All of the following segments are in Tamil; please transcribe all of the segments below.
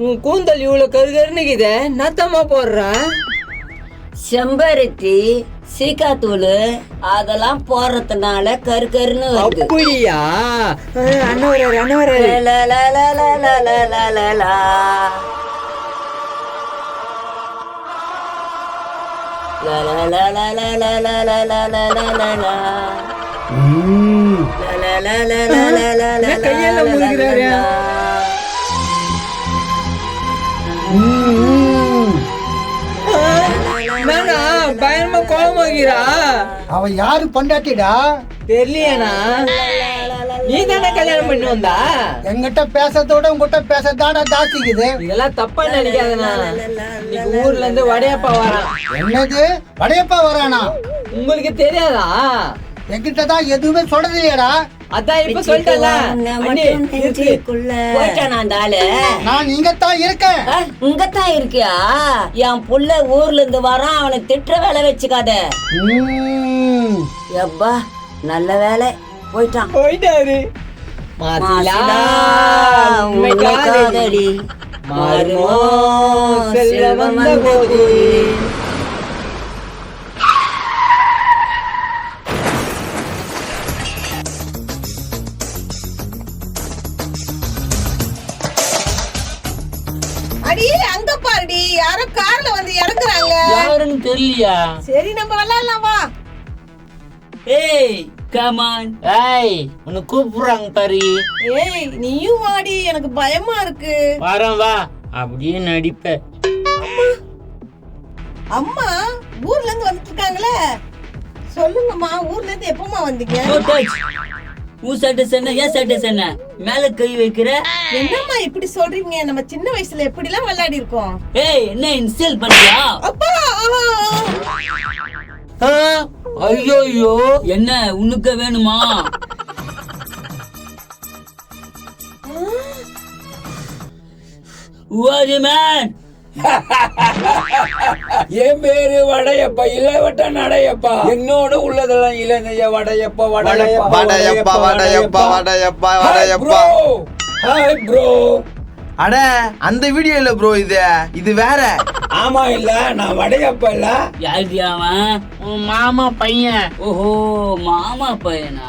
உன் கூந்தல் இவ்வளவு கருகருன்னுக்குதே நத்தமா போடுற செம்பருத்தி சீக்காத்தூள் அதெல்லாம் போடுறதுனால கருன்னு வருது. அப்படியா? அண்ணன் வராரு, அண்ணன் வராரு. கையெல்லாம் முழுகிறாரு. பயமா கோபமாகிறா. அவன் யாரு பொண்டாட்டிடா? தெரியலையாண்ணா. நீ தானே கல்யாணம் பண்ணி வந்தா? எங்கிட்ட பேசத்தோட உங்ககிட்ட பேசத்தாடா ஜாஸ்திக்குது. இதெல்லாம் தப்பா நினைக்காதண்ணா. இன்னைக்கு ஊர்ல இருந்து வடையப்பா வரான். என்னது வடையப்பா வரானா? உங்களுக்கு தெரியாதா? என்கிட்ட தான் எதுவுமே சொல்றது இல்லையாடா. அதான் இப்ப சொல்லிட்டல. நான் இங்கத்தான் இருக்கேன். இங்கத்தான் இருக்கியா? என் புள்ள ஊர்ல இருந்து வரான், அவனை திட்டுற வேலை வச்சுக்காத. எப்பா நல்ல வேலை போயிட்டான். போயிட்டாரு. காதலி மாறுமோ செல்வம் வந்த போது. அடி அங்க பாருடி, யாரோ கார்ல வந்து இறங்குறாங்க. யாருன்னு தெரியலையா? சரி நம்ம விளையாடலாம் வா. ஏய் கம் ஆன். ஏய் உன்னை கூப்பிடுறாங்க பாரு. ஏய் நீயும் வாடி, எனக்கு பயமா இருக்கு. வரேன் வா. அப்படியே நடிப்ப. அம்மா ஊர்ல இருந்து வந்துட்டு இருக்காங்களே. சொல்லுங்கம்மா, ஊர்ல இருந்து எப்பமா வந்தீங்க? உன் சட்டை சென்ன ஏன் சட்டை சென்ன மேல கை வைக்கிற? என்னம்மா இப்படி சொல்றீங்க? நம்ம சின்ன வயசுல எப்படி எல்லாம் விளையாடி இருக்கோம். ஏய் என்ன இன்சல்ட் பண்ணியா? அப்பா ஐயோ என்ன உனக்கு வேணுமா? மேன் என் பேரு வடையப்பா, இளவட்ட நடையப்பா. என்னோட உள்ளதெல்லாம் இளைஞ வடையப்பா வடையப்பா வடையப்பா வடையப்பா வடையப்பா வடையப்பா. Hi bro. அட அந்த வீடியோ இல்ல ப்ரோ, இது வேற. ஆமா இல்ல, நான் வடையப்பா இல்ல. யாரு அவன்? உன் மாமா பையன். ஓஹோ மாமா பையனா?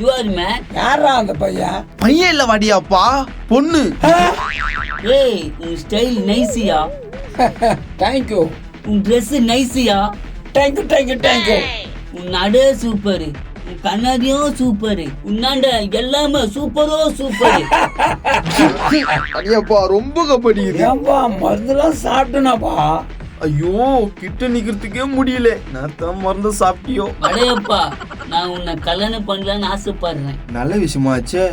You are man. யாரா அந்த பையன்? பையன் இல்ல வடியாப்பா, பொண்ணு. ஏய் உன் ஸ்டைல் நைசியா? தேங்க்யூ. உன் ட்ரெஸ் நைசியா? Thank you thank you thank you. உன் நடு சூப்பர், உன் கண்ணாடியும் சூப்பர், உன்னாண்ட எல்லாமே சூப்பரோ சூப்பர். அடியாப்பா ரொம்ப கபடிக்குது. ஏன்பா மருந்துலாம் சாப்பிட்டனாப்பா? ஐயோ கிட்ட நிக்கிறதுக்கே முடியல. நான் தான் மருந்து சாப்பிட்டியோ. அடையப்பா நான் உன்னை கல்யாணம் பண்ணலான்னு ஆசைப்படுறேன். நல்ல விஷயமாச்சே.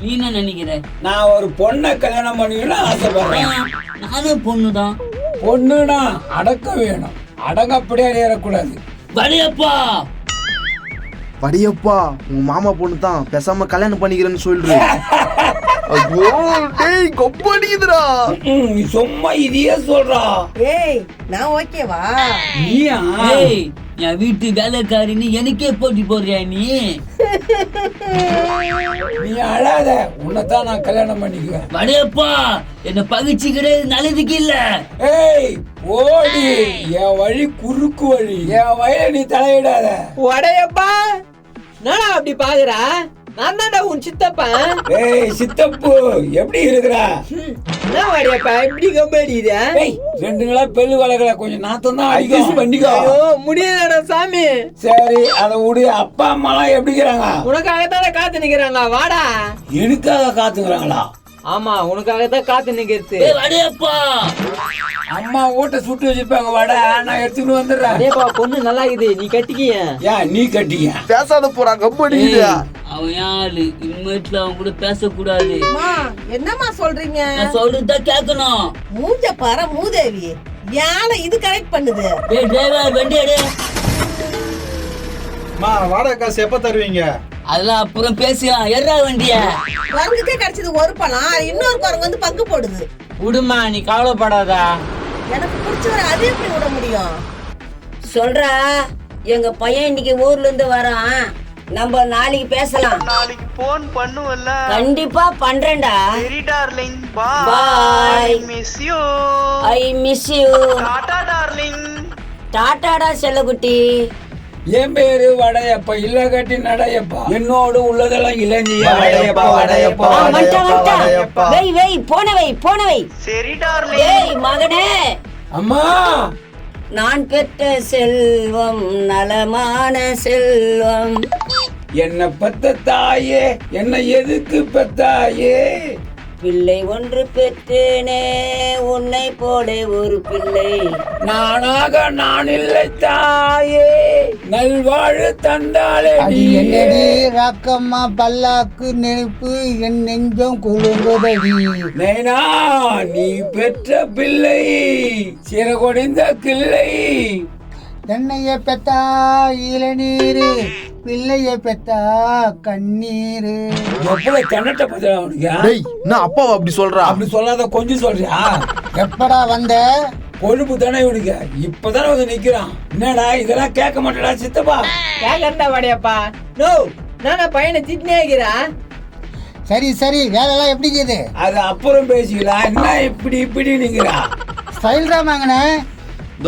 நீ என்ன நினைக்கிற? நான் ஒரு பொண்ணை கல்யாணம் பண்ணிக்கணும்னு ஆசைப்படுறேன். நானும் பொண்ணுதான். பொண்ணுனா அடக்க வேணும், அடங்கப்படியே ஏறக்கூடாது. வடையப்பா வடியப்பா உங்க மாமா பொண்ணு தான், பேசாம கல்யாணம் பண்ணிக்கிறேன்னு சொல்றேன். ஐயோ டேய் கபடிக்குதுடா. நீ சும்மா இதையே சொல்றா. ஏய் நான் ஓகேவா? நீயா? ஏய் என் வீட்டு வேலைக்காரின்னு எனக்கே போட்டி போடுறியா நீ? நீ அழாத, உன்னைத்தான் நான் கல்யாணம் பண்ணிக்குவேன். வடையப்பா என்ன பகிச்சுக்கிறது நல்லதுக்கு இல்ல. ஏய் ஓடி, என் வழி குறுக்கு வழி, என் வயல நீ தலையிடாத. வடையப்பா நானா அப்படி பாக்குறா? நான் தான்டா உன் சித்தப்பா. ஏய் சித்தப்பு எப்படி இருக்கிறா? என்ன வடையப்பா இப்படி கம்படிக்குதா? ஏய் ரெண்டு நாளா பெல்லு வளர்க்கல, கொஞ்சம் நாத்தம் தான் அட்ஜஸ்ட் பண்ணிக்கோ. ஐயோ முடியலடா சாமி. சரி அதை விடு. அப்பா அம்மா எல்லாம் எப்படி இருக்கிறாங்க? உனக்காகத்தானே காத்து நிக்கிறாங்க, வாடா. எனக்காக காத்துக்கிறாங்களா? ஆமா உனக்காகத்தான் காத்து நிக்கிறது. ஏய் வடையப்பா அம்மா வீட்டை சுட்டு வச்சிருப்பாங்க, வடை நான் எடுத்துட்டு வந்துடுறேன். வடையப்பா பொண்ணு நல்லா இருக்குது, நீ கட்டிக்கிய. ஏன் நீ கட்டிக்க? பேசாத போறா கபடிக்குது. அவன் யாரு? இனிமேட்ல அவன் கூட பேசக்கூடாது. அம்மா என்னம்மா சொல்றீங்க? நான் சொல்றதுதான் கேட்கணும். மூஞ்ச பாரு மூதேவி, யானை இது கரெக்ட் பண்ணுது. ஏய் டிரைவர் வண்டி எடு. வாடகை காசு எப்ப தருவீங்க? அதெல்லாம் அப்புறம் பேசலாம். எறா வண்டிய. குரங்குக்கே கிடைச்சது ஒரு பணம், இன்னொரு குரங்கு வந்து பங்கு போடுது. விடுமா நீ கவலைப்படாதா. எனக்கு பிடிச்சவரை அது எப்படி விட முடியும்? சொல்றா எங்க பையன் இன்னைக்கு ஊர்ல இருந்து வரான், நம்ம நாளைக்கு பேசலாம். நாளைக்கு போன் பண்ணுவல்ல? கண்டிப்பா பண்றேன்டா. சரி darling, Bye. Bye. Miss you. I miss you. Tata darling. டாடாடா செல்லகுட்டி. என் பேரு வடையப்பா, இல்ல கட்டி நடையப்பா, என்னோடு உள்ளதெல்லாம் இளைஞியா வடையப்பா வடையப்பா வந்துட்டா. வை போன வை. சரி டார்லிங். ஏய் மகனே, அம்மா நான் பெற்ற செல்வம் நலமான செல்வம். என்ன பெத்த தாயே, என்ன எதுக்கு பெத்தாயே? பிள்ளை ஒன்று பெற்றேனே உன்னை போல ஒரு பிள்ளை. நானாக நான் இல்லை தாயே, நல்வாழ் தந்தாலே அது என்னடி ராக்கம்மா பல்லாக்கு நெருப்பு என் நெஞ்சம் குழுங்குதடி. நைனா, நீ பெற்ற பிள்ளை சிறகொடைந்த கிள்ளை. தென்னைய பெத்தா இளநீரு, பிள்ளைய பெத்தா கண்ணீரு. எப்படி கண்ணட்ட பத்திரா அவனுக்கு? டேய் நான் அப்பாவை அப்படி சொல்றா? அப்படி சொல்லாத, கொஞ்சம் சொல்றியா? எப்படா வந்த? கொழுப்பு தானே இவனுக்கு, இப்பதானே வந்து நிக்கிறான். என்னடா இதெல்லாம் கேட்க மாட்டேடா சித்தப்பா? கேட்கறா வடையப்பா. நோ, நானா பையனை திட்டினே இருக்கிறா. சரி சரி, வேலைலாம் எப்படி இருக்குது? அது அப்புறம் பேசிக்கலாம். என்ன இப்படி நிக்கிறா? ஸ்டைல் தான் வாங்கின.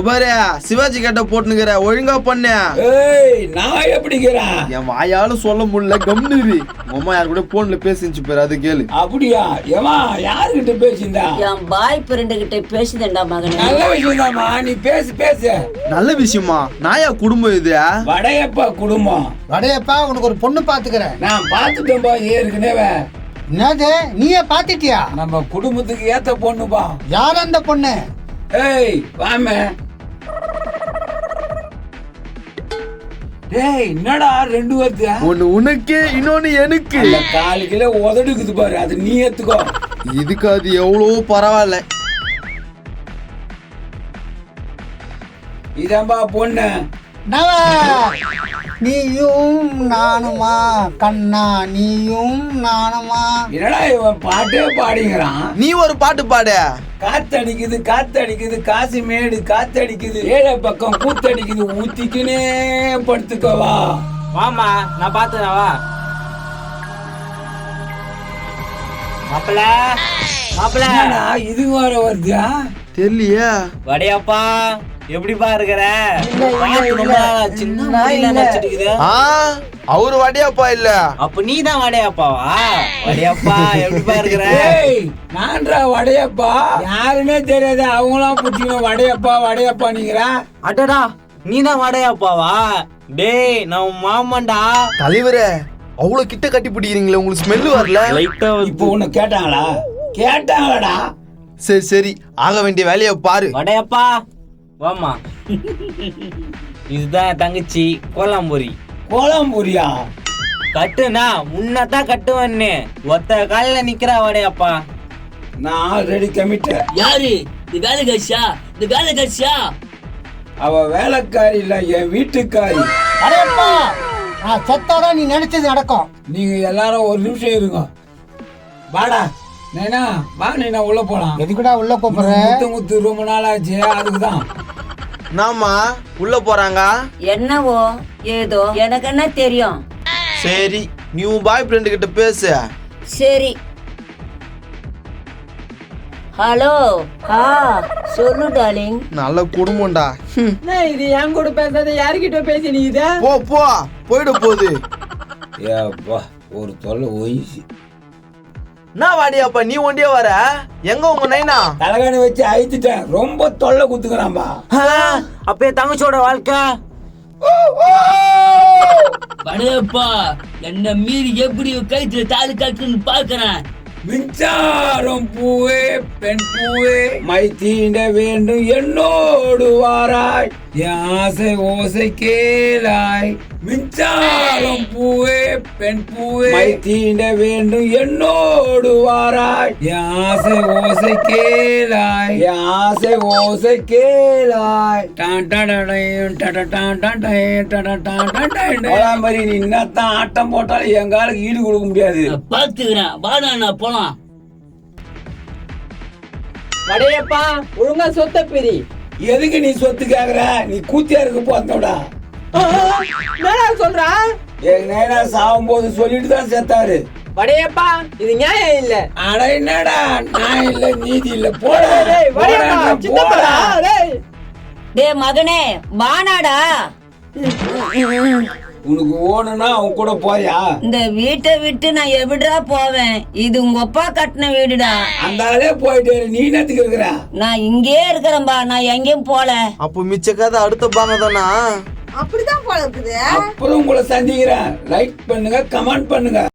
பாரு சிவாஜி கேட்ட போட்டுனுக்கிற, ஒழுங்கா பண்ண. ஏய், நான் எப்படிக்கிறேன்? என் வாயால சொல்ல முடியல, கம்னீரு. அம்மா யாரு கூட போன்ல பேசிச்சு பேரு, அது கேளு. அப்படியா? ஏமா யாருகிட்ட பேசியிருந்தா? என் பாய் ஃப்ரெண்டு கிட்ட பேசுதேன்டா மகனே. நல்ல விஷயம் தான்மா, நீ பேசு. நல்ல விஷயமா? நாயா குடும்பம் இது? வடையப்பா குடும்பம். வடையப்பா, உனக்கு ஒரு பொண்ணு பாத்துக்கிறேன். நான் பாத்துட்டேன்பா ஏற்கனவே. என்னது, நீயே பாத்துட்டியா? நம்ம குடும்பத்துக்கு ஏத்த பொண்ணுப்பா. யார் அந்த பொண்ணு? ஏய் வாமே. டேய் என்னடா ரெண்டு வருது? ஒண்ணு உனக்கு, இன்னொன்னு எனக்கு. காலுக்குள்ள உதடுக்குது பாரு, அது நீ ஏத்துக்கோ. இதுக்கு அது எவ்வளவோ பரவாயில்ல. இதான்பா பொண்ணு. நவா, நீயும் நானுமா கண்ணா, நீயும் நானுமா. என்னடா இவன் பாட்டே பாடிங்கிறான்? நீ ஒரு பாட்டு பாடு. காத்தடிக்குது காசி மேடு காத்தடிக்குது, ஏழை பக்கம் கூத்தடிக்குது, ஊத்திக்கினே படுத்துக்கவா. வாமா, நான் பாத்துறேன் வா. மாப்பிள என்னடா இது வர வருதா? தெரியலையா? வடையப்பா, எப்படிப்பா இருக்கிற? சின்ன அவரு வடையப்பா இல்ல. அப்ப நீ தான் வடையப்பாவா? வடையப்பா எப்படிப்பா இருக்கிற? நான்டா வடையப்பா, யாருன்னே தெரியாது, அவங்களாம் புடிச்சிக்கணும் வடையப்பா நீங்கிறா. அடடா, நீ தான் வடையப்பாவா? டேய், நான் மாமன்டா. தலைவரே, அவ்வளவு கிட்ட கட்டி பிடிக்கிறீங்களே, உங்களுக்கு ஸ்மெல் வரல? இப்போ உன்னை கேட்டாங்களாடா? சரி, ஆக வேண்டிய வேலையை பாரு. வடையப்பா வாமா. இதுதான் என் தங்கச்சி கோலாம்பூரியா? கட்டுனா முன்னதான் கட்டுவன்னு ஒத்த காலில நிக்கிறா வடையப்பா. நான் ஆல்ரெடி கமிட்டட். யாரு இந்த வேலைக்காரியா? அவ வேலைக்காரி இல்ல, என் வீட்டுக்காரி. அடேப்பா, நான் செத்தாதான் நீ நினைச்சது நடக்கும். நீங்க எல்லாரும் ஒரு நிமிஷம் இருங்க. வாடா நைனா, வா நைனா, உள்ள போலாம். எதுக்குடா உள்ள கூப்பிடுற? முத்து ரொம்ப நாள் ஆச்சு, அதுக்குதான். நாமா உள்ள போறாங்க. என்னவோ ஏதோ எனக்கு என்ன தெரியும். சரி, நீ உன் பாய் ஃப்ரெண்டு கிட்ட பேசு. சரி. ஹலோ, சொல்லு டார்லிங். நல்ல குடும்பம்டா. இது என் கூட பேசாத, யாருக்கிட்ட பேசி நீ இத? போயிட போகுது. ஏப்பா ஒரு தொல்லை ஒய்சி. நான் வாடியாப்பா, நீ ஒண்டியே வர? எங்க உங்க நைனா? தலகாணி வச்சு அழிச்சிட்டேன், ரொம்ப தொல்லை குத்துக்கிறான்பா. அப்பே தங்கச்சியோட வாழ்க்கை. வடையப்பா, என்ன மீறி எப்படி கைத்துல தாலி கட்டுன்னு பாக்குறேன். மின்சாரம் பூவே பெண் பூவே, மை தீண்ட வேண்டும் என்னோடு வாராய், என் ஆசை ஓசை கேளாய். மின்சாரம் பூவே பெண் பூவே, மை தீண்ட வேண்டும் என்னோடு வாராய், என் ஆசை ஓசை கேளாய், என் ஆசை ஓசை கேளாய். மாதிரி நீ என்னத்தான் ஆட்டம் போட்டாலும் எங்காலுக்கு ஈடு கொடுக்க முடியாது. பாத்துக்கிறேன், வாடா போலாம். வடையப்பா, ஒழுங்கா சொத்த பிரி. எதுக்கு நீ சொத்து கேக்குற? நீ கூத்தியா இருக்கு போந்தோடா. என்னடா சொல்ற? எங்க நேரா சாகும் போது சொல்லிட்டு தான் செத்தாரு. வடையப்பா இது நியாயம் இல்ல. அட என்னடா நான் இல்ல நீதி இல்ல போடா. டேய் வடையப்பா சித்தப்பா டேய். டேய் மகனே வானாடா. உனக்கு ஓணுனா அவன் கூட போறியா? இந்த வீட்டை விட்டு நான் எப்படிடா போவேன்? இது உங்க அப்பா கட்டின வீடுடா. அந்த ஆளே போயிட்டு நீ என்னத்துக்கு இருக்கிற? நான் இங்கே இருக்கிறேன்பா, நான் எங்கேயும் போல. அப்போ மிச்ச கதை அடுத்த பாங்க தானா? அப்படிதான் போல இருக்குது. அப்புறம் உங்களை சந்திக்கிறேன். லைக் பண்ணுங்க, கமெண்ட் பண்ணுங்க.